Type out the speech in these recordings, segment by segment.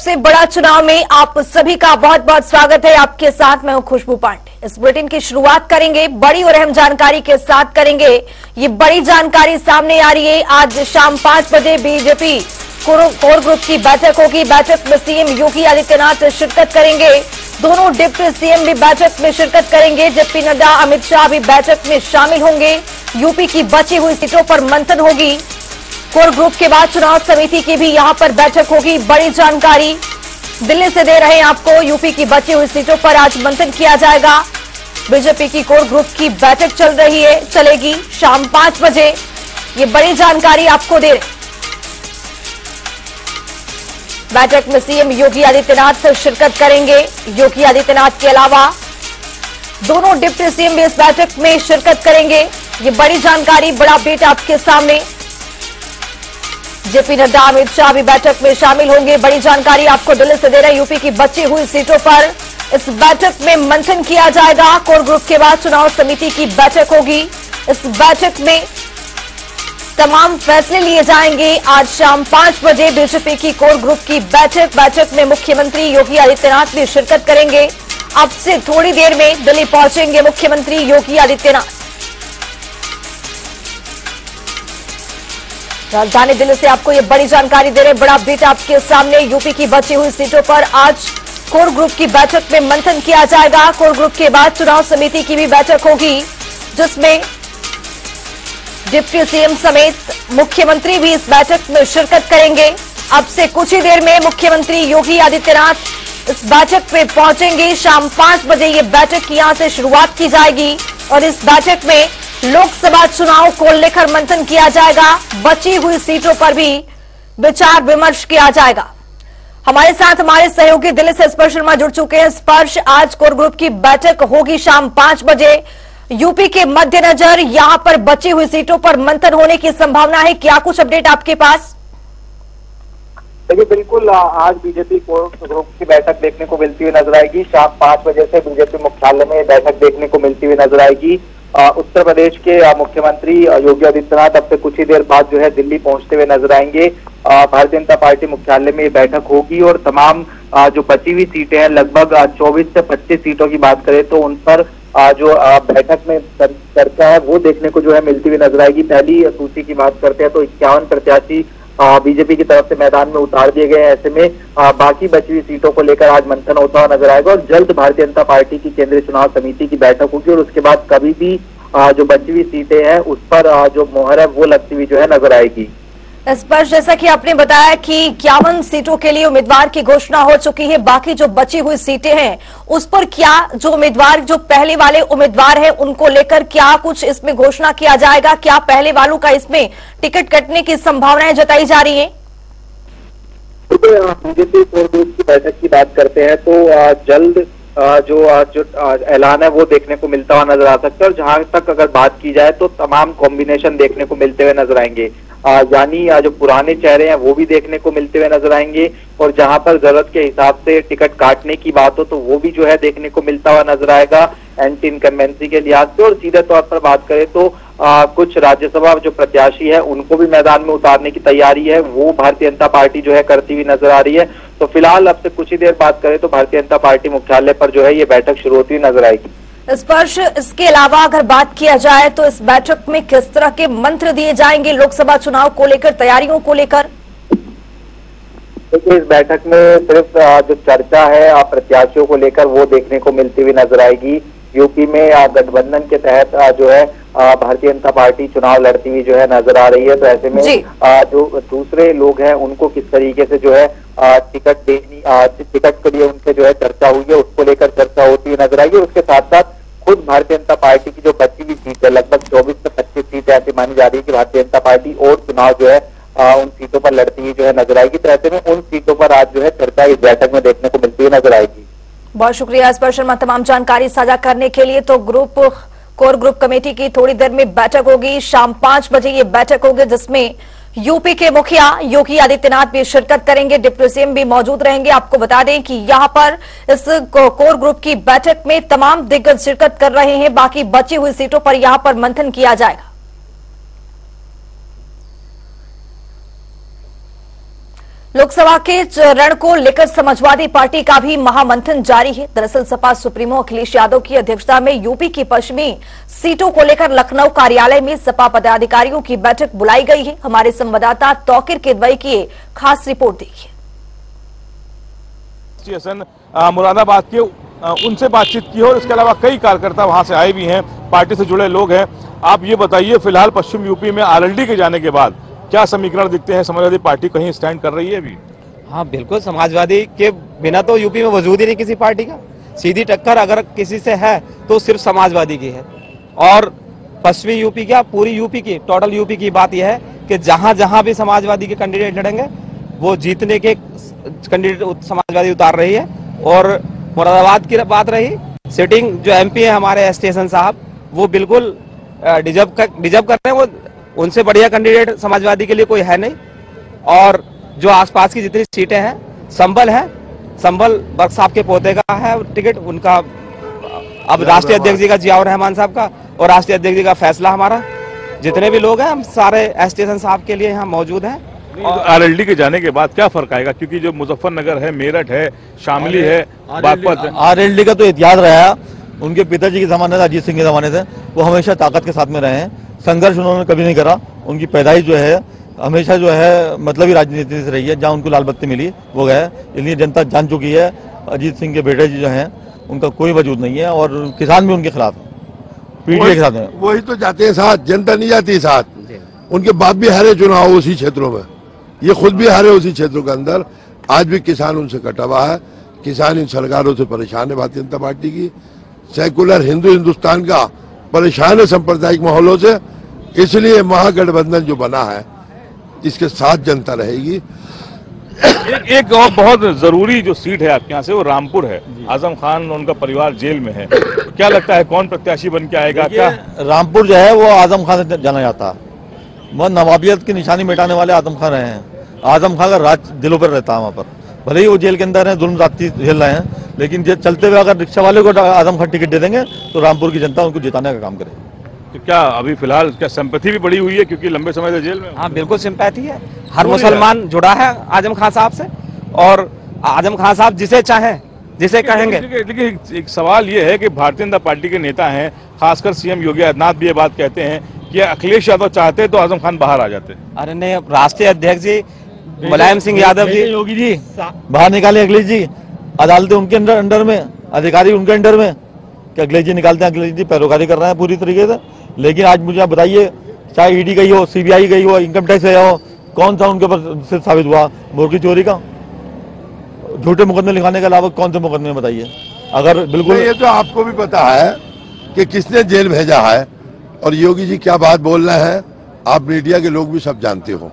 सबसे बड़ा चुनाव में आप सभी का बहुत बहुत स्वागत है। आपके साथ मैं हूं खुशबू पांडे। इस बुलेटिन की शुरुआत करेंगे बड़ी और अहम जानकारी के साथ करेंगे। ये बड़ी जानकारी सामने आ रही है। आज शाम 5 बजे बीजेपी कोर ग्रुप की बैठक होगी। बैठक में सीएम योगी आदित्यनाथ शिरकत करेंगे। दोनों डिप्टी सीएम भी बैठक में शिरकत करेंगे। जेपी नड्डा, अमित शाह भी बैठक में शामिल होंगे। यूपी की बची हुई सीटों पर मंथन होगी। कोर ग्रुप के बाद चुनाव समिति की भी यहां पर बैठक होगी। बड़ी जानकारी दिल्ली से दे रहे हैं आपको। यूपी की बची हुई सीटों पर आज मंथन किया जाएगा। बीजेपी की कोर ग्रुप की बैठक चलेगी शाम 5 बजे। ये बड़ी जानकारी आपको दे रहे। बैठक में सीएम योगी आदित्यनाथ शिरकत करेंगे। योगी आदित्यनाथ के अलावा दोनों डिप्टी सीएम भी इस बैठक में शिरकत करेंगे। ये बड़ी जानकारी, बड़ा अपडेट आपके सामने। जेपी नड्डा, अमित शाह भी बैठक में शामिल होंगे। बड़ी जानकारी आपको दिल्ली से दे रहे हैं। यूपी की बची हुई सीटों पर इस बैठक में मंथन किया जाएगा। कोर ग्रुप के बाद चुनाव समिति की बैठक होगी। इस बैठक में तमाम फैसले लिए जाएंगे। आज शाम 5 बजे बीजेपी की कोर ग्रुप की बैठक में मुख्यमंत्री योगी आदित्यनाथ भी शिरकत करेंगे। अब से थोड़ी देर में दिल्ली पहुंचेंगे मुख्यमंत्री योगी आदित्यनाथ। राजधानी दिल्ली से आपको ये बड़ी जानकारी दे रहे। बड़ा अपडेट आपके सामने। यूपी की बची हुई सीटों पर आज कोर ग्रुप की बैठक में मंथन किया जाएगा। कोर ग्रुप के बाद चुनाव समिति की भी बैठक होगी, जिसमें डिप्टी सीएम समेत मुख्यमंत्री भी इस बैठक में शिरकत करेंगे। अब से कुछ ही देर में मुख्यमंत्री योगी आदित्यनाथ इस बैठक में पहुंचेंगे। शाम 5 बजे ये बैठक यहां से शुरुआत की जाएगी और इस बैठक में लोकसभा चुनाव को लेकर मंथन किया जाएगा। बची हुई सीटों पर भी विचार विमर्श किया जाएगा। हमारे साथ हमारे सहयोगी दिल्ली से स्पर्श शर्मा जुड़ चुके हैं। स्पर्श, आज कोर ग्रुप की बैठक होगी शाम 5 बजे। यूपी के मद्देनजर यहां पर बची हुई सीटों पर मंथन होने की संभावना है। क्या कुछ अपडेट आपके पास? देखिए, बिल्कुल आज बीजेपी कोर ग्रुप की बैठक देखने को मिलती हुई नजर आएगी। शाम 5 बजे से बीजेपी मुख्यालय में बैठक देखने को मिलती हुई नजर आएगी। उत्तर प्रदेश के मुख्यमंत्री योगी आदित्यनाथ अब से कुछ ही देर बाद जो है दिल्ली पहुंचते हुए नजर आएंगे। भारतीय जनता पार्टी मुख्यालय में ये बैठक होगी और तमाम जो बची हुई सीटें हैं, लगभग 24 से 25 सीटों की बात करें तो उन पर जो बैठक में चर्चा है वो देखने को जो है मिलती हुई नजर आएगी। पहली सूची की बात करते हैं तो 51 प्रत्याशी बीजेपी की तरफ से मैदान में उतार दिए गए हैं। ऐसे में बाकी बची हुई सीटों को लेकर आज मंथन होता हुआ नजर आएगा और जल्द भारतीय जनता पार्टी की केंद्रीय चुनाव समिति की बैठक होगी और उसके बाद कभी भी जो बची हुई सीटें हैं उस पर जो मोहर है वो लगती हुई जो है नजर आएगी। स्पर्श, जैसा कि आपने बताया कि 51 सीटों के लिए उम्मीदवार की घोषणा हो चुकी है। बाकी जो बची हुई सीटें हैं उस पर क्या जो उम्मीदवार, जो पहले वाले उम्मीदवार हैं, उनको लेकर क्या कुछ इसमें घोषणा किया जाएगा? क्या पहले वालों का इसमें टिकट कटने की संभावनाएं जताई जा रही है? बीजेपी कोर ग्रुप की बैठक की बात करते हैं तो जल्द जो ऐलान है वो देखने को मिलता हुआ नजर आ सकता है और जहां तक अगर बात की जाए तो तमाम कॉम्बिनेशन देखने को मिलते हुए नजर आएंगे। यानी जो पुराने चेहरे हैं वो भी देखने को मिलते हुए नजर आएंगे और जहां पर जरूरत के हिसाब से टिकट काटने की बात हो तो वो भी जो है देखने को मिलता हुआ नजर आएगा एंटी इनकम्बेंसी के लिहाज से। और सीधे तौर पर बात करें तो कुछ राज्यसभा जो प्रत्याशी है उनको भी मैदान में उतारने की तैयारी है, वो भारतीय जनता पार्टी जो है करती हुई नजर आ रही है। तो फिलहाल अब से कुछ ही देर बात करें तो भारतीय जनता पार्टी मुख्यालय पर जो है ये बैठक शुरू होती हुई नजर आएगी। स्पर्श, इसके अलावा अगर बात किया जाए तो इस बैठक में किस तरह के मंत्र दिए जाएंगे लोकसभा चुनाव को लेकर, तैयारियों को लेकर? देखिए, इस बैठक में सिर्फ जो चर्चा है प्रत्याशियों को लेकर वो देखने को मिलती हुई नजर आएगी। यूपी में गठबंधन के तहत जो है भारतीय जनता पार्टी चुनाव लड़ती हुई जो है नजर आ रही है। तो ऐसे में जो दूसरे लोग हैं उनको किस तरीके से जो है टिकट के लिए उनसे जो है चर्चा हुई है उसको लेकर चर्चा होती हुई नजर आएगी। उसके साथ साथ खुद भारतीय जनता पार्टी की जो बची हुई सीट है, लगभग 24 से 25 सीटें ऐसी मानी जा रही है कि भारतीय जनता पार्टी और चुनाव जो है उन सीटों पर लड़ती हुई जो है नजर आएगी। तो ऐसे में उन सीटों पर आज जो है चर्चा इस बैठक में देखने को मिलती हुई नजर आएगी। बहुत शुक्रिया स्पर्श शर्मा तमाम जानकारी साझा करने के लिए। तो कोर ग्रुप कमेटी की थोड़ी देर में बैठक होगी। शाम 5 बजे ये बैठक होगी जिसमें यूपी के मुखिया योगी आदित्यनाथ भी शिरकत करेंगे। डिप्टी सीएम भी मौजूद रहेंगे। आपको बता दें कि यहां पर इस कोर ग्रुप की बैठक में तमाम दिग्गज शिरकत कर रहे हैं। बाकी बची हुई सीटों पर यहां पर मंथन किया जाएगा। लोकसभा के चरण को लेकर समाजवादी पार्टी का भी महामंथन जारी है। दरअसल सपा सुप्रीमो अखिलेश यादव की अध्यक्षता में यूपी की पश्चिमी सीटों को लेकर लखनऊ कार्यालय में सपा पदाधिकारियों की बैठक बुलाई गई है। हमारे संवाददाता तौकीर किदवई की खास रिपोर्ट देखिए। मुरादाबाद के उनसे बातचीत की और इसके अलावा कई कार्यकर्ता वहां से आए भी हैं, पार्टी से जुड़े लोग हैं। आप ये बताइए, फिलहाल पश्चिम यूपी में आरएलडी के जाने के बाद क्या समीकरण दिखते हैं? समाजवादी पार्टी कहीं स्टैंड कर रही है अभी? हाँ बिल्कुल, समाजवादी के बिना तो यूपी में वजूद ही नहीं किसी पार्टी का। सीधी टक्कर अगर किसी से है तो सिर्फ समाजवादी की है। और पश्चिमी यूपी क्या, पूरी यूपी की, टोटल यूपी की बात यह है कि जहां जहां भी समाजवादी के कैंडिडेट लड़ेंगे वो जीतने के कैंडिडेट समाजवादी उतार रही है। और मुरादाबाद की बात रही, सिटिंग जो एमपी है हमारे स्टेशन साहब, वो बिल्कुल डिजर्व कर रहे हैं। वो उनसे बढ़िया कैंडिडेट समाजवादी के लिए कोई है नहीं। और जो आसपास की जितनी सीटें हैं, संभल है, संभल बख्श साहब के पोते का है टिकट, उनका अब राष्ट्रीय अध्यक्ष जी का जियाउर रहमान साहब का और राष्ट्रीय अध्यक्ष जी का फैसला हमारा। जितने भी लोग हैं हम सारे स्टेशन साहब के लिए यहाँ मौजूद हैं। और आरएलडी के जाने के बाद क्या फर्क आएगा? क्योंकि जो मुजफ्फरनगर है, मेरठ है, शामली है, बागपत है। आरएलडी का तो इतिहास रहा है, उनके पिताजी के जमाने से, अजीत सिंह के जमाने से वो हमेशा ताकत के साथ में रहे हैं। संघर्ष उन्होंने कभी नहीं करा। उनकी पैदाइश जो है हमेशा जो है मतलबी राजनीति से रही है। जहाँ उनको लाल बत्ती मिली वो गए, इसलिए जनता जान चुकी है अजीत सिंह के बेटे जी जो हैं उनका कोई वजूद नहीं है। और किसान भी उनके खिलाफ है, पीटीआई के साथ है। वही तो जाते हैं साथ, जनता नहीं जाती साथ। उनके बाप भी हारे चुनाव उसी क्षेत्रों में, ये खुद भी हारे उसी क्षेत्रों के अंदर। आज भी किसान उनसे कटा हुआ है। किसान इन सरकारों से परेशान है, भारतीय जनता पार्टी की। सेकुलर हिंदुस्तान का परेशान है सांप्रदायिक माहौलों से। इसलिए महागठबंधन जो बना है इसके साथ जनता रहेगी। एक और बहुत जरूरी जो सीट है आपके यहाँ से वो रामपुर है। आजम खान उनका परिवार जेल में है, क्या लगता है कौन प्रत्याशी बन के आएगा? क्या रामपुर जो है वो आजम खान से जाना जाता है। वह नवाबियत की निशानी मिटाने वाले आजम खान रहे हैं। आजम खान का राज दिलों पर रहता है वहाँ पर। भले ही वो जेल के अंदर है, जुल्म ज्यादती झेल रहे हैं, लेकिन चलते हुए अगर रिक्शा वाले को आजम खान टिकट दे देंगे तो रामपुर की जनता उनको जिताने का काम करेगी। तो क्या अभी फिलहाल क्या सिंपैथी भी बढ़ी हुई है क्योंकि लंबे समय से जेल में? हाँ बिल्कुल सिंपैथी है। हर मुसलमान जुड़ा है आजम खान साहब से और आजम खान साहब जिसे चाहें, जिसे कहेंगे। लेकिन एक सवाल ये है कि भारतीय जनता पार्टी के नेता हैं, खासकर सीएम योगी आदित्यनाथ भी ये बात कहते हैं कि अखिलेश यादव चाहते तो आजम खान बाहर आ जाते। अरे नहीं, राष्ट्रीय अध्यक्ष जी मुलायम सिंह यादव जी, योगी जी बाहर निकाले अखिलेश जी। अदालतें उनके अंडर में, अधिकारी उनके अंडर में, कि अखिलेश जी निकालते हैं। अखिलेश जी पैरोकारी कर रहे हैं पूरी तरीके से। लेकिन आज मुझे आप बताइए, चाहे ईडी गई हो, सीबीआई गई हो, इनकम टैक्स गया हो, कौन सा उनके ऊपर सिर्फ साबित हुआ? मुर्गी चोरी का, झूठे मुकदमे लिखाने के अलावा कौन से मुकदमे बताइए? अगर बिल्कुल ये तो आपको भी पता है कि किसने जेल भेजा है और योगी जी क्या बात बोल रहे हैं। आप मीडिया के लोग भी सब जानते हो,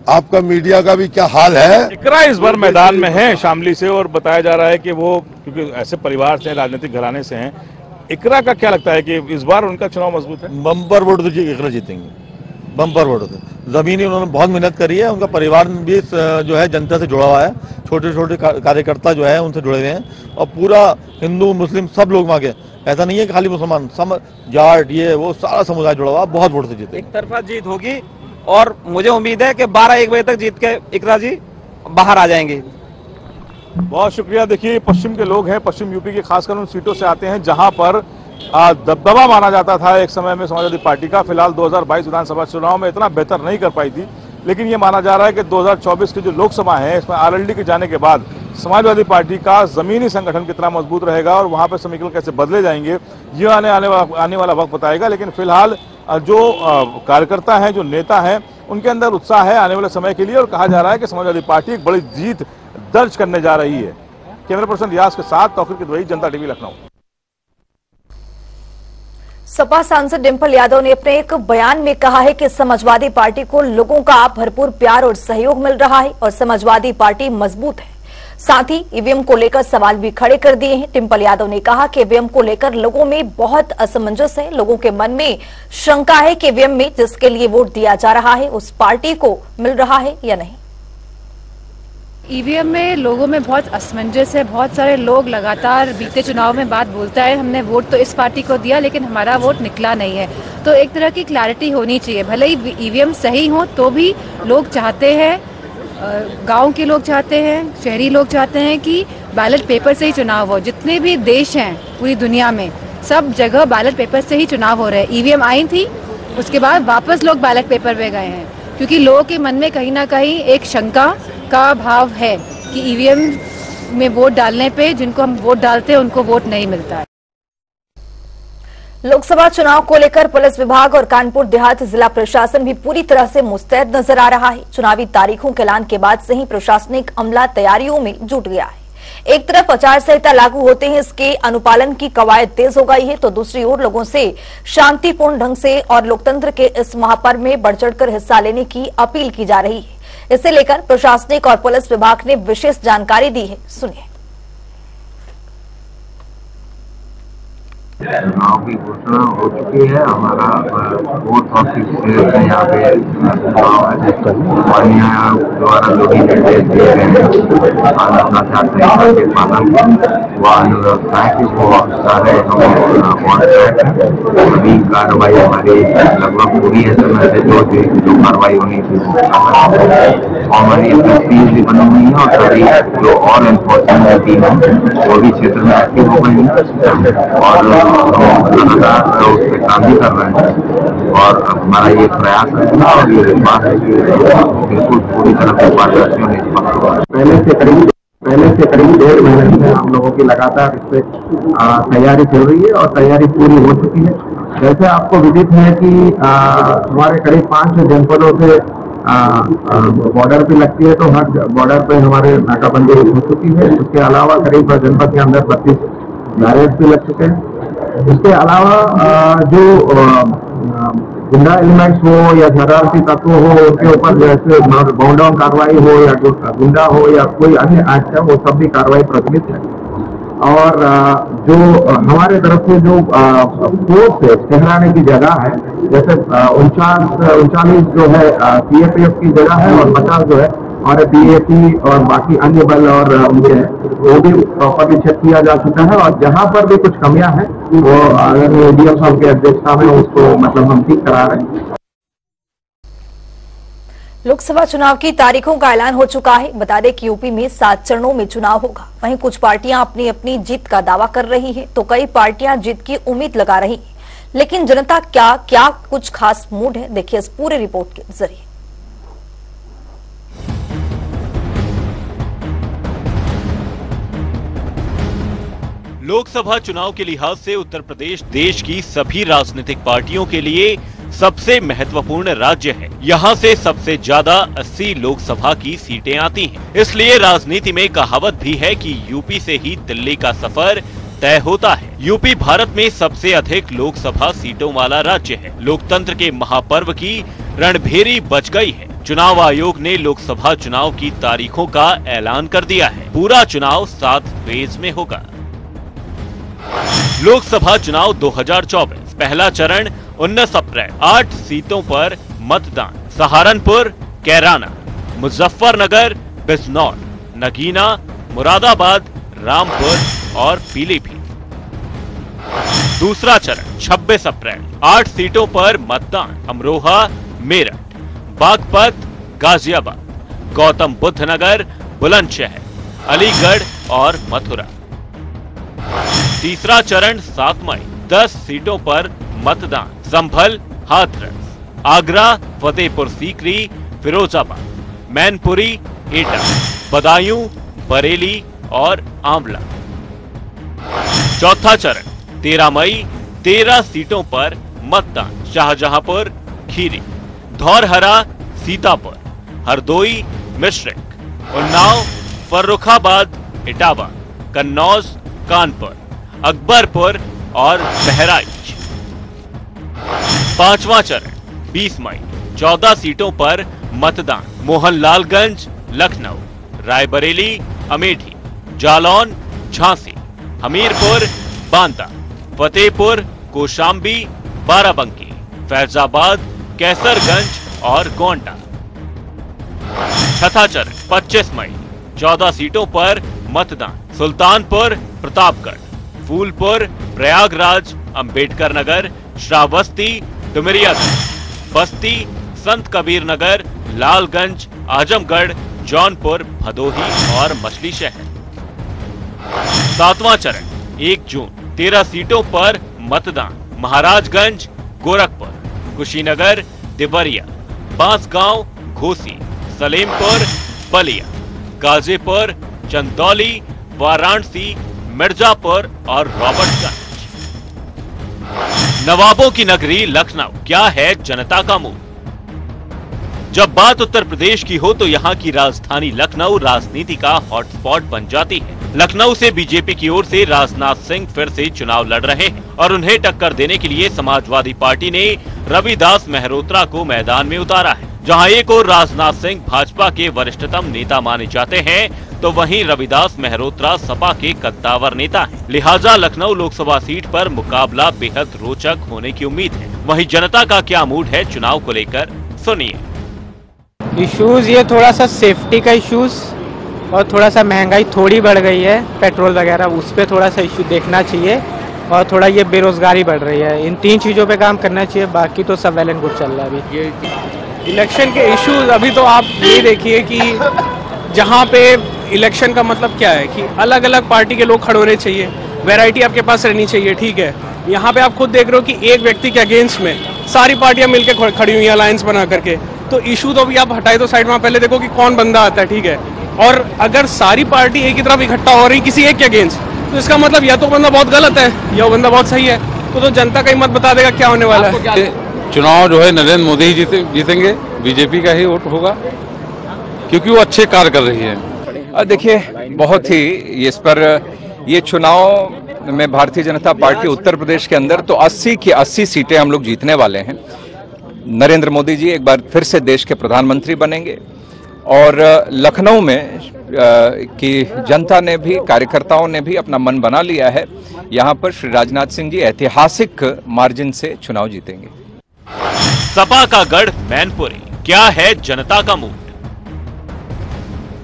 आपका मीडिया का भी क्या हाल है। इकरा इस बार मैदान में है शामली से और बताया जा रहा है कि वो क्योंकि ऐसे परिवार से, राजनीतिक घराने से हैं। इकरा का क्या लगता है कि इस बार उनका चुनाव मजबूत है? बम्पर वोट तो इकरा जीतेंगे, बम्पर वोट से। जमीनी उन्होंने बहुत मेहनत करी है। उनका परिवार भी जो है जनता से जुड़ा हुआ है। छोटे छोटे कार्यकर्ता जो है उनसे जुड़े हुए हैं और पूरा हिंदू मुस्लिम सब लोग वहाँ के, ऐसा नहीं है कि खाली मुसलमान, सब जाट ये वो सारा समुदाय जुड़ा हुआ, बहुत वोट से जीते। एक तरफा जीत होगी और मुझे उम्मीद है कि 12-1 बजे तक जीत के इकरा जी बाहर आ जाएंगे। बहुत शुक्रिया। देखिए, पश्चिम के लोग हैं, पश्चिम यूपी के खासकर उन सीटों से आते हैं जहां पर दबदबा माना जाता था एक समय में समाजवादी पार्टी का। फिलहाल 2022 विधानसभा चुनाव में इतना बेहतर नहीं कर पाई थी, लेकिन ये माना जा रहा है कि 2024 की जो लोकसभा है इसमें आरएलडी के जाने के बाद समाजवादी पार्टी का जमीनी संगठन कितना मजबूत रहेगा और वहां पर समीकरण कैसे बदले जाएंगे ये आने वाला वक्त बताएगा। लेकिन फिलहाल जो कार्यकर्ता हैं, जो नेता हैं, उनके अंदर उत्साह है आने वाले समय के लिए और कहा जा रहा है कि समाजवादी पार्टी एक बड़ी जीत दर्ज करने जा रही है। कैमरा पर्सन रियाज के साथ तौकीर किदवई, जनता टीवी, लखनऊ। सपा सांसद डिंपल यादव ने अपने एक बयान में कहा है कि समाजवादी पार्टी को लोगों का भरपूर प्यार और सहयोग मिल रहा है और समाजवादी पार्टी मजबूत है। साथ ही ईवीएम को लेकर सवाल भी खड़े कर दिए हैं। डिंपल यादव ने कहा कि ईवीएम को लेकर लोगों में बहुत असमंजस है। लोगों के मन में शंका है कि ईवीएम में जिसके लिए वोट दिया जा रहा है उस पार्टी को मिल रहा है या नहीं। ईवीएम में लोगों में बहुत असमंजस है। बहुत सारे लोग लगातार बीते चुनाव में बात बोलता है, हमने वोट तो इस पार्टी को दिया लेकिन हमारा वोट निकला नहीं है। तो एक तरह की क्लैरिटी होनी चाहिए। भले ही ईवीएम सही हो तो भी लोग चाहते हैं गांव के लोग चाहते हैं, शहरी लोग चाहते हैं कि बैलेट पेपर से ही चुनाव हो। जितने भी देश हैं पूरी दुनिया में, सब जगह बैलेट पेपर से ही चुनाव हो रहे हैं। ईवीएम आई थी, उसके बाद वापस लोग बैलेट पेपर पे गए हैं, क्योंकि लोगों के मन में कहीं ना कहीं एक शंका का भाव है कि ईवीएम में वोट डालने पे जिनको हम वोट डालते हैं उनको वोट नहीं मिलता है। लोकसभा चुनाव को लेकर पुलिस विभाग और कानपुर देहात जिला प्रशासन भी पूरी तरह से मुस्तैद नजर आ रहा है। चुनावी तारीखों के ऐलान के बाद से ही प्रशासनिक अमला तैयारियों में जुट गया है। एक तरफ आचार संहिता लागू होते ही इसके अनुपालन की कवायद तेज हो गई है, तो दूसरी ओर लोगों से शांतिपूर्ण ढंग से और लोकतंत्र के इस महापर्व में बढ़ चढ़कर हिस्सा लेने की अपील की जा रही है। इसे लेकर प्रशासनिक और पुलिस विभाग ने विशेष जानकारी दी है, सुनिए। चुनाव की घोषणा हो चुकी है। हमारा 4 ऑफिस यहाँ पे माननीय द्वारा जो भी निर्देश दिए गए हैं आचार संहिता के पालन व अनुव्यवस्था की वो सारे अभी कार्रवाई हमारी लगभग पूरी है। समय से जो कार्रवाई होनी थी और हमारी टीम भी बनी हुई है और सारी जो और एनफोर्समेंट टीम है वो भी क्षेत्र में एक्टिव हो गई है और लगातार उस पर काम भी कर रहे हैं। और हमारा ये प्रयास है और ये विश्वास है कि बिल्कुल पूरी तरह से पारदर्शियों ने पहले से करीब 1.5 महीने से हम लोगों की लगातार इस पर तैयारी चल रही है और तैयारी पूरी हो चुकी है। जैसे आपको विदित है कि हमारे करीब 5 जनपदों से बॉर्डर पे लगती है, तो हर बॉर्डर पे हमारे नाकाबंदी हो चुकी है। उसके अलावा करीब जनपद के अंदर 32 बैरियर्स भी लग चुके हैं। इसके अलावा जो गुंडा एलिमेंट्स हो या शरारती तत्व हो उनके ऊपर जैसे बाउंड डाउन कार्रवाई हो या गुंडा हो या कोई अन्य एक्ट है वो सब भी कार्रवाई प्रचलित है। और जो हमारे तरफ से जो फोर्स है ठहराने की जगह है, जैसे 39 जो है सीएपीएफ की जगह है और 50 जो है हमारे पीएसी और बाकी अन्य बल और उनके वो भी प्रॉपर्ली चेक किया जा चुका है। और जहां पर भी कुछ कमियां हैं वो अगर डीएम साहब के अध्यक्षता में उसको मतलब हम ठीक करा रहे हैं। लोकसभा चुनाव की तारीखों का ऐलान हो चुका है। बता दें कि यूपी में 7 चरणों में चुनाव होगा। वहीं कुछ पार्टियां अपनी अपनी जीत का दावा कर रही है, तो कई पार्टियां जीत की उम्मीद लगा रही है। लेकिन जनता क्या कुछ खास मूड है, देखिए इस पूरे रिपोर्ट के जरिए। लोकसभा चुनाव के लिहाज से उत्तर प्रदेश देश की सभी राजनीतिक पार्टियों के लिए सबसे महत्वपूर्ण राज्य है। यहाँ से सबसे ज्यादा 80 लोकसभा की सीटें आती हैं। इसलिए राजनीति में कहावत भी है कि यूपी से ही दिल्ली का सफर तय होता है। यूपी भारत में सबसे अधिक लोकसभा सीटों वाला राज्य है। लोकतंत्र के महापर्व की रणभेरी बज गई है। चुनाव आयोग ने लोकसभा चुनाव की तारीखों का ऐलान कर दिया है। पूरा चुनाव 7 फेज में होगा। लोकसभा चुनाव 2024 पहला चरण 19 अप्रैल 8 सीटों पर मतदान। सहारनपुर, कैराना, मुजफ्फरनगर, बिजनौर, नगीना, मुरादाबाद, रामपुर और पीलीभीत। दूसरा चरण 26 अप्रैल 8 सीटों पर मतदान। अमरोहा, मेरठ, बागपत, गाजियाबाद, गौतम बुद्ध नगर, बुलंदशहर, अलीगढ़ और मथुरा। तीसरा चरण 7 मई 10 सीटों पर मतदान। संभल, हाथरस, आगरा, फतेहपुर सीकरी, फिरोजाबाद, मैनपुरी, एटा, बदायूं, बरेली और आंवला। चौथा चरण 13 मई 13 सीटों पर मतदान। शाहजहांपुर, खीरी, धौरहरा, सीतापुर, हरदोई, मिश्रिक, उन्नाव, फर्रुखाबाद, इटावा, कन्नौज, कानपुर, अकबरपुर और बहराइच। पांचवा चरण 20 मई 14 सीटों पर मतदान। मोहनलालगंज, लखनऊ, रायबरेली, अमेठी, जालौन, झांसी, हमीरपुर, बांदा, फतेहपुर, कौशाम्बी, बाराबंकी, फैजाबाद, कैसरगंज और गोंडा। छठा चरण 25 मई 14 सीटों पर मतदान। सुल्तानपुर, प्रतापगढ़, फूलपुर, प्रयागराज, अंबेडकर नगर, श्रावस्ती, डुमरियागंज, बस्ती, संत कबीर नगर, लालगंज, आजमगढ़, जौनपुर, भदोही और मछली शहर। 7वां चरण 1 जून 13 सीटों पर मतदान। महाराजगंज, गोरखपुर, कुशीनगर, देवरिया, बांसगांव, घोसी, सलेमपुर, बलिया, गाजीपुर, चंदौली, वाराणसी, मिर्जापुर और रॉबर्ट्सगंज। नवाबों की नगरी लखनऊ, क्या है जनता का मूड? जब बात उत्तर प्रदेश की हो तो यहाँ की राजधानी लखनऊ राजनीति का हॉटस्पॉट बन जाती है। लखनऊ से बीजेपी की ओर से राजनाथ सिंह फिर से चुनाव लड़ रहे हैं और उन्हें टक्कर देने के लिए समाजवादी पार्टी ने रविदास मेहरोत्रा को मैदान में उतारा है। जहां एक ओर राजनाथ सिंह भाजपा के वरिष्ठतम नेता माने जाते हैं तो वहीं रविदास मेहरोत्रा सपा के कद्दावर नेता हैं। लिहाजा लखनऊ लोकसभा सीट पर मुकाबला बेहद रोचक होने की उम्मीद है। वहीं जनता का क्या मूड है चुनाव को लेकर, सुनिए। इश्यूज ये थोड़ा सा सेफ्टी का इश्यूज और थोड़ा सा महंगाई थोड़ी बढ़ गई है, पेट्रोल वगैरह, उस पर थोड़ा सा इश्यू देखना चाहिए और थोड़ा ये बेरोजगारी बढ़ रही है। इन 3 चीज़ों पे काम करना चाहिए, बाकी तो सब वेल एंड गुड चल रहा है अभी। ये इलेक्शन के इश्यूज अभी तो आप ये देखिए कि जहाँ पे इलेक्शन का मतलब क्या है कि अलग अलग पार्टी के लोग खड़े होने चाहिए, वैरायटी आपके पास रहनी चाहिए, ठीक है। यहाँ पे आप खुद देख रहे हो कि एक व्यक्ति के अगेंस्ट में सारी पार्टियां मिलकर खड़ी हुई हैं अलायंस बना करके, तो इशू तो अभी आप हटाए तो साइड में पहले देखो कि कौन बंदा आता है, ठीक है। और अगर सारी पार्टी एक ही तरफ इकट्ठा हो रही किसी एक के अगेंस्ट, तो इसका मतलब या तो बंदा बहुत गलत है या वो बंदा बहुत सही है। तो जनता का ही मत बता देगा क्या होने वाला है। चुनाव जो है नरेंद्र मोदी ही जीतेंगे, बीजेपी का ही वोट होगा क्योंकि वो अच्छे कार्य कर रही है। देखिए, बहुत ही इस पर ये चुनाव में भारतीय जनता पार्टी उत्तर प्रदेश के अंदर तो 80 की 80 सीटें हम लोग जीतने वाले हैं। नरेंद्र मोदी जी एक बार फिर से देश के प्रधानमंत्री बनेंगे और लखनऊ में की जनता ने भी, कार्यकर्ताओं ने भी अपना मन बना लिया है। यहाँ पर श्री राजनाथ सिंह जी ऐतिहासिक मार्जिन से चुनाव जीतेंगे। सपा का गढ़ मैनपुरी, क्या है जनता का मूड?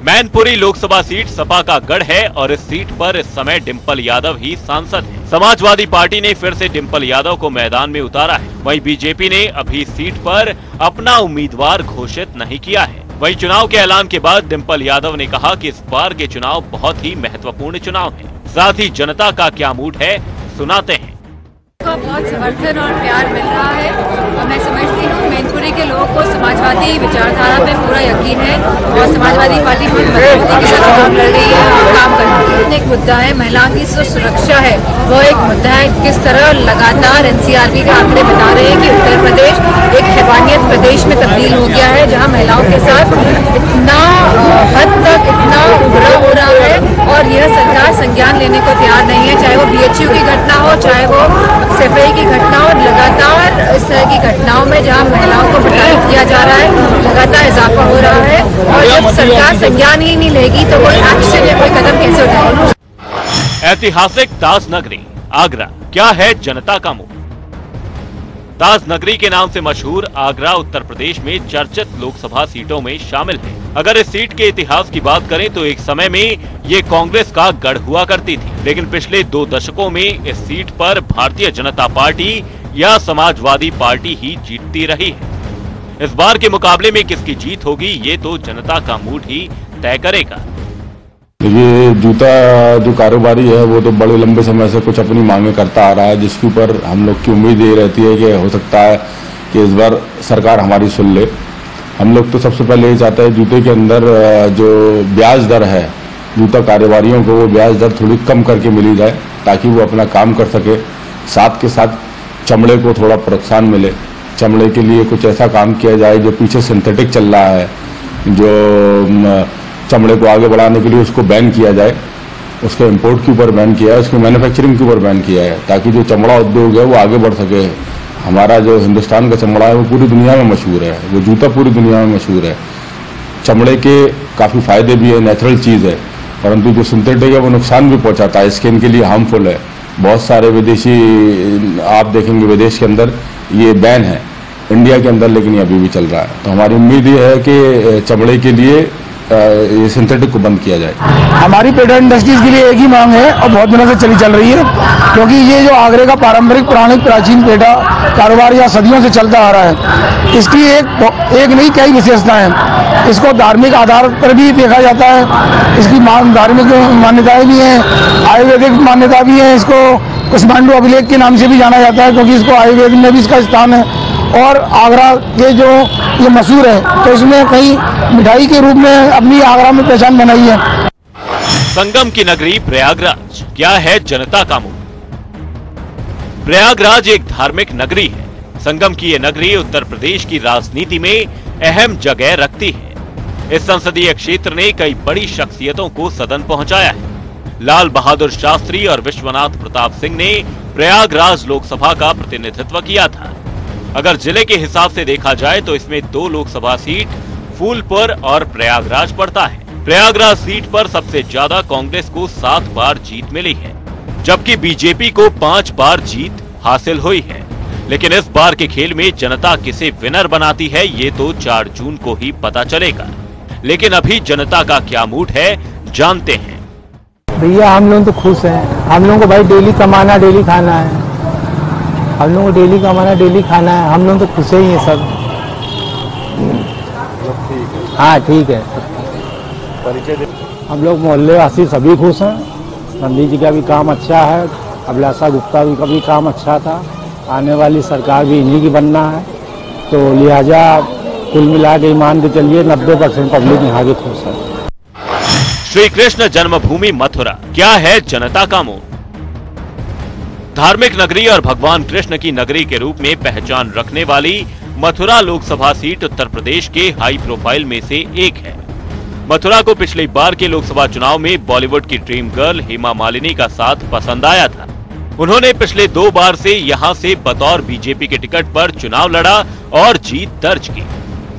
मैनपुरी लोकसभा सीट सपा का गढ़ है और इस सीट पर इस समय डिंपल यादव ही सांसद हैं। समाजवादी पार्टी ने फिर से डिंपल यादव को मैदान में उतारा है। वहीं बीजेपी ने अभी सीट पर अपना उम्मीदवार घोषित नहीं किया है। वहीं चुनाव के ऐलान के बाद डिंपल यादव ने कहा कि इस बार के चुनाव बहुत ही महत्वपूर्ण चुनाव है। साथ ही जनता का क्या मूड है, सुनाते हैं। को बहुत समर्थन और प्यार मिल रहा है और मैं समझती हूँ मैनपुरी के लोगों को समाजवादी विचारधारा पे पूरा यकीन है और समाजवादी पार्टी बहुत मजबूती के साथ चुनाव लड़ रही है और काम कर रही है। एक मुद्दा है महिलाओं की जो सुरक्षा है, वो एक मुद्दा है। किस तरह लगातार एनसीआरबी के आंकड़े बता रहे हैं कि उत्तर प्रदेश एक हैवानियत प्रदेश में तब्दील हो गया है, जहाँ महिलाओं के साथ इतना हद तक इतना बुरा हो रहा है और यह सरकार संज्ञान लेने को तैयार नहीं है। चाहे वो BHU की घटना हो, चाहे वो सफाई की घटना और लगातार इस तरह की घटनाओं में जहां महिलाओं को प्रताड़ित किया जा रहा है, लगातार इजाफा हो रहा है और जब सरकार संज्ञान ही नहीं लेगी तो कोई एक्शन या कोई कदम कैसे उठाएगी। ऐतिहासिक ताज नगरी आगरा, क्या है जनता का मूड? ताज नगरी के नाम से मशहूर आगरा उत्तर प्रदेश में चर्चित लोकसभा सीटों में शामिल है। अगर इस सीट के इतिहास की बात करें तो एक समय में ये कांग्रेस का गढ़ हुआ करती थी, लेकिन पिछले 2 दशकों में इस सीट पर भारतीय जनता पार्टी या समाजवादी पार्टी ही जीतती रही है। इस बार के मुकाबले में किसकी जीत होगी, ये तो जनता का मूड ही तय करेगा। ये जूता जो कारोबारी है वो तो बड़े लंबे समय से कुछ अपनी मांगे करता आ रहा है, जिसके ऊपर हम लोग की उम्मीद ये रहती है कि हो सकता है कि इस बार सरकार हमारी सुन ले। हम लोग तो सबसे पहले ये चाहते हैं जूते के अंदर जो ब्याज दर है, जूता कारोबारियों को वो ब्याज दर थोड़ी कम करके मिली जाए ताकि वो अपना काम कर सके। साथ के साथ चमड़े को थोड़ा प्रोत्साहन मिले, चमड़े के लिए कुछ ऐसा काम किया जाए जो पीछे सिंथेटिक चल रहा है, जो चमड़े को आगे बढ़ाने के लिए उसको बैन किया जाए, उसके इंपोर्ट के ऊपर बैन किया है, उसके मैन्युफैक्चरिंग के ऊपर बैन किया है, ताकि जो चमड़ा उद्योग है वो आगे बढ़ सके। हमारा जो हिंदुस्तान का चमड़ा है वो पूरी दुनिया में मशहूर है, वो जूता पूरी दुनिया में मशहूर है। चमड़े के काफ़ी फायदे भी है, नेचुरल चीज़ है, परंतु जो सिंथेटिक है वो नुकसान भी पहुंचाता है, स्किन के लिए हार्मफुल है। बहुत सारे विदेशी आप देखेंगे विदेश के अंदर ये बैन है, इंडिया के अंदर लेकिन ये अभी भी चल रहा है। तो हमारी उम्मीद ये है कि चमड़े के लिए ये सिंथेटिक को बंद किया जाए। हमारी पेड़ा इंडस्ट्रीज के लिए एक ही मांग है और बहुत दिनों से चल रही है, क्योंकि ये जो आगरे का पारंपरिक पुरानिक प्राचीन पेड़ा कारोबार या सदियों से चलता आ रहा है, इसकी एक नहीं कई विशेषताएं हैं। इसको धार्मिक आधार पर भी देखा जाता है, इसकी धार्मिक मान्यताएं भी हैं, आयुर्वेदिक मान्यता भी है। इसको कुष्मांडू अभिलेख के नाम से भी जाना जाता है, क्योंकि इसको आयुर्वेद में भी इसका स्थान है। और आगरा के जो ये मशहूर है, तो इसमें कई मिठाई के रूप में अपनी आगरा में पहचान बनाई है। संगम की नगरी प्रयागराज, क्या है जनता का मुंह? प्रयागराज एक धार्मिक नगरी है। संगम की ये नगरी उत्तर प्रदेश की राजनीति में अहम जगह रखती है। इस संसदीय क्षेत्र ने कई बड़ी शख्सियतों को सदन पहुंचाया है। लाल बहादुर शास्त्री और विश्वनाथ प्रताप सिंह ने प्रयागराज लोकसभा का प्रतिनिधित्व किया था। अगर जिले के हिसाब से देखा जाए तो इसमें 2 लोकसभा सीट फूलपुर और प्रयागराज पड़ता है। प्रयागराज सीट पर सबसे ज्यादा कांग्रेस को 7 बार जीत मिली है, जबकि बीजेपी को 5 बार जीत हासिल हुई है। लेकिन इस बार के खेल में जनता किसे विनर बनाती है, ये तो 4 जून को ही पता चलेगा। लेकिन अभी जनता का क्या मूड है, जानते हैं। भैया हम लोग तो खुश हैं। हम लोगों को भाई डेली कमाना डेली खाना है, हम लोगों को डेली कमाना डेली खाना है। हम लोग तो खुश ही हैं सब। हाँ ठीक है। हम लोग मोहल्ले वासी सभी खुश हैं। गांधी जी का भी काम अच्छा है, अभिलाषा गुप्ता का भी काम अच्छा था। आने वाली सरकार भी इन्हीं की बनना है, तो लिहाजा कुल मिला के मान के चलिए 90% पब्लिक यहाँ की खुश है। श्री कृष्ण जन्मभूमि मथुरा, क्या है जनता का मुंह? धार्मिक नगरी और भगवान कृष्ण की नगरी के रूप में पहचान रखने वाली मथुरा लोकसभा सीट उत्तर प्रदेश के हाई प्रोफाइल में से एक है। मथुरा को पिछली बार के लोकसभा चुनाव में बॉलीवुड की ड्रीम गर्ल हेमा मालिनी का साथ पसंद आया था। उन्होंने पिछले 2 बार से यहां से बतौर बीजेपी के टिकट पर चुनाव लड़ा और जीत दर्ज की।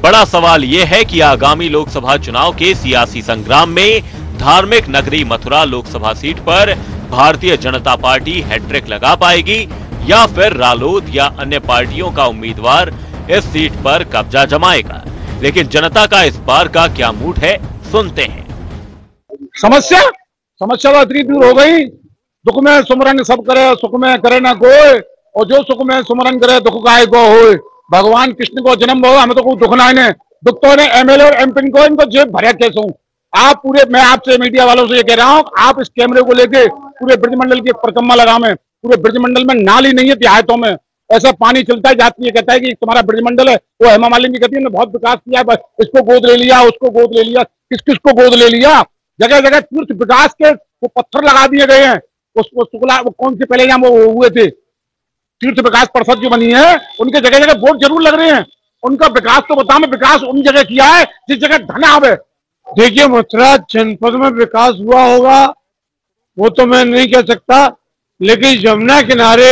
बड़ा सवाल यह है कि आगामी लोकसभा चुनाव के सियासी संग्राम में धार्मिक नगरी मथुरा लोकसभा सीट पर भारतीय जनता पार्टी हैट्रिक लगा पाएगी या फिर रालोद या अन्य पार्टियों का उम्मीदवार इस सीट पर कब्जा जमाएगा। लेकिन जनता का इस बार का क्या मूड है, सुनते हैं। समस्या तो इतनी दूर हो गई। दुख में सुमरन सब करे, सुख में करे ना कोई, और जो सुख में सुमरन करे दुख काहे को होए। भगवान कृष्ण को जन्म हो, हमें तो कोई दुख ना है। दुख तो है एमएलए और एमपी को, इनको जेब भरे कैसे हूँ। आप पूरे, मैं आपसे मीडिया वालों से ये कह रहा हूँ, आप इस कैमरे को लेके पूरे ब्रजमंडल की परिक्रमा लगावे। पूरे ब्रजमंडल में नाली नहीं है, देहातों में ऐसा पानी चलता है, जाती है, कहता है कि तुम्हारा ब्रजमंडल है। वो हेमा मालिनी कहती है बहुत विकास किया, बस इसको गोद ले लिया, उसको गोद ले लिया। किस को गोद ले लिया? जगह जगह तीर्थ विकास के वो पत्थर लगा दिए गए हैं। उसको शुक्ला, वो कौन से पहले यहाँ वो हुए थे तीर्थ विकास परिषद जो बनी है, उनके जगह जगह बोर्ड जरूर लग रहे हैं। उनका विकास तो बताओ, विकास उन जगह किया है जिस जगह धन आवे। देखिए मथुरा जनपद में विकास हुआ होगा वो तो मैं नहीं कह सकता, लेकिन यमुना किनारे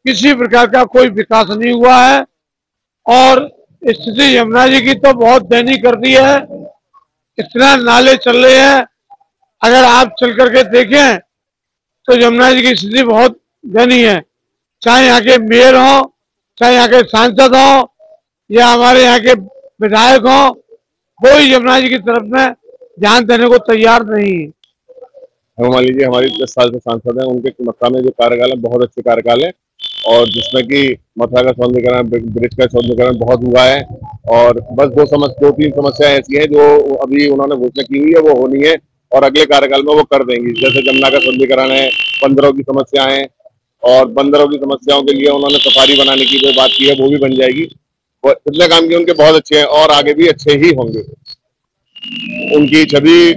किसी प्रकार का कोई विकास नहीं हुआ है। और स्थिति यमुना जी की तो बहुत दयनीय कर दी है। इतना नाले चल रहे हैं, अगर आप चल करके देखें तो यमुना जी की स्थिति बहुत दयनीय है। चाहे यहाँ के मेयर हो, चाहे यहाँ के सांसद हो, या हमारे यहाँ के विधायक हो, कोई यमुना जी की तरफ में ध्यान देने को तैयार नहीं है। हेमा मालिनी जी हमारी 10 साल से सांसद हैं। उनके मथुरा में जो कार्यकाल है बहुत अच्छे कार्यकाल है, और जिसमें कि मथुरा का सौंदर्यीकरण, ब्रिज का सौंदर्यीकरण बहुत हुआ है। और बस 2-3 समस्याएं ऐसी हैं जो अभी उन्होंने घोषणा की हुई है, वो होनी है और अगले कार्यकाल में वो कर देंगी। जैसे जमुना का सौंदर्यीकरण है, बंदरों की समस्या है, और बंदरों की समस्याओं के लिए उन्होंने सफारी बनाने की जो बात की है वो भी बन जाएगी। इतने काम किए उनके बहुत अच्छे हैं और आगे भी अच्छे ही होंगे। उनकी छवि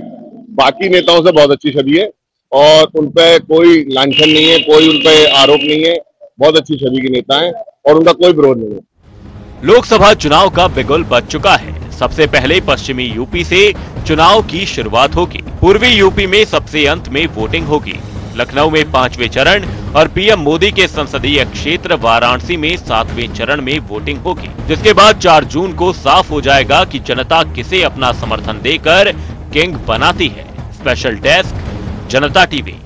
बाकी नेताओं से बहुत अच्छी छवि है और उनपे कोई लांछन नहीं है, कोई उनपे आरोप नहीं है। बहुत अच्छी छवि के नेता हैं और उनका कोई विरोध नहीं है। लोकसभा चुनाव का बिगुल बज चुका है। सबसे पहले पश्चिमी यूपी से चुनाव की शुरुआत होगी। पूर्वी यूपी में सबसे अंत में वोटिंग होगी। लखनऊ में 5वें चरण और पीएम मोदी के संसदीय क्षेत्र वाराणसी में 7वें चरण में वोटिंग होगी, जिसके बाद 4 जून को साफ हो जाएगा कि जनता किसे अपना समर्थन देकर किंग बनाती है। स्पेशल डेस्क, जनता टीवी।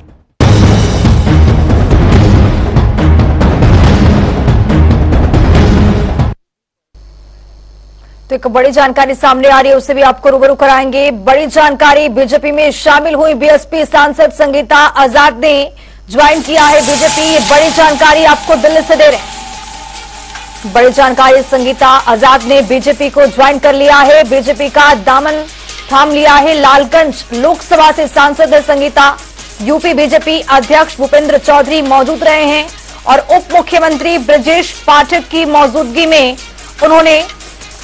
तो एक बड़ी जानकारी सामने आ रही है, उससे भी आपको रूबरू कराएंगे। बड़ी जानकारी, बीजेपी में शामिल हुई बीएसपी सांसद संगीता आजाद ने ज्वाइन किया है बीजेपी। ये बड़ी जानकारी आपको दिल्ली से दे रहे हैं। बड़ी जानकारी, संगीता आजाद ने बीजेपी को ज्वाइन कर लिया है, बीजेपी का दामन थाम लिया है। लालगंज लोकसभा से सांसद है संगीता। यूपी बीजेपी अध्यक्ष भूपेंद्र चौधरी मौजूद रहे हैं और उप मुख्यमंत्री ब्रजेश पाठक की मौजूदगी में उन्होंने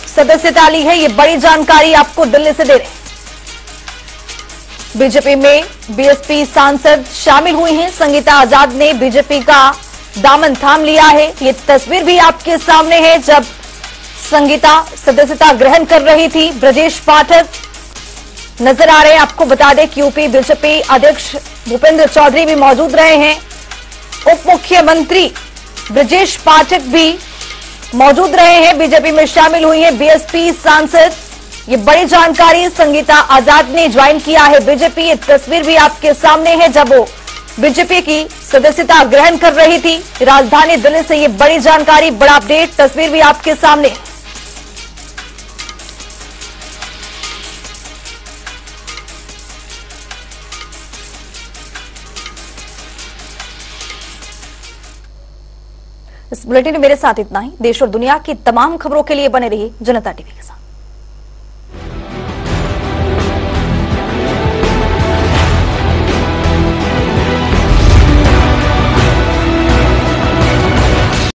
सदस्यता ली है। ये बड़ी जानकारी आपको दिल्ली से दे रहे हैं। बीजेपी में बीएसपी सांसद शामिल हुई हैं। संगीता आजाद ने बीजेपी का दामन थाम लिया है। ये तस्वीर भी आपके सामने है जब संगीता सदस्यता ग्रहण कर रही थी। ब्रजेश पाठक नजर आ रहे हैं। आपको बता दें कि यूपी बीजेपी अध्यक्ष भूपेंद्र चौधरी भी मौजूद रहे हैं। उप मुख्यमंत्री ब्रजेश पाठक भी मौजूद रहे हैं। बीजेपी में शामिल हुई है बीएसपी सांसद। ये बड़ी जानकारी, संगीता आजाद ने ज्वाइन किया है बीजेपी। ये तस्वीर भी आपके सामने है जब वो बीजेपी की सदस्यता ग्रहण कर रही थी। राजधानी दिल्ली से ये बड़ी जानकारी, बड़ा अपडेट, तस्वीर भी आपके सामने है। इस बुलेटिन में मेरे साथ इतना ही। देश और दुनिया की तमाम खबरों के लिए बने रहिए जनता टीवी के साथ।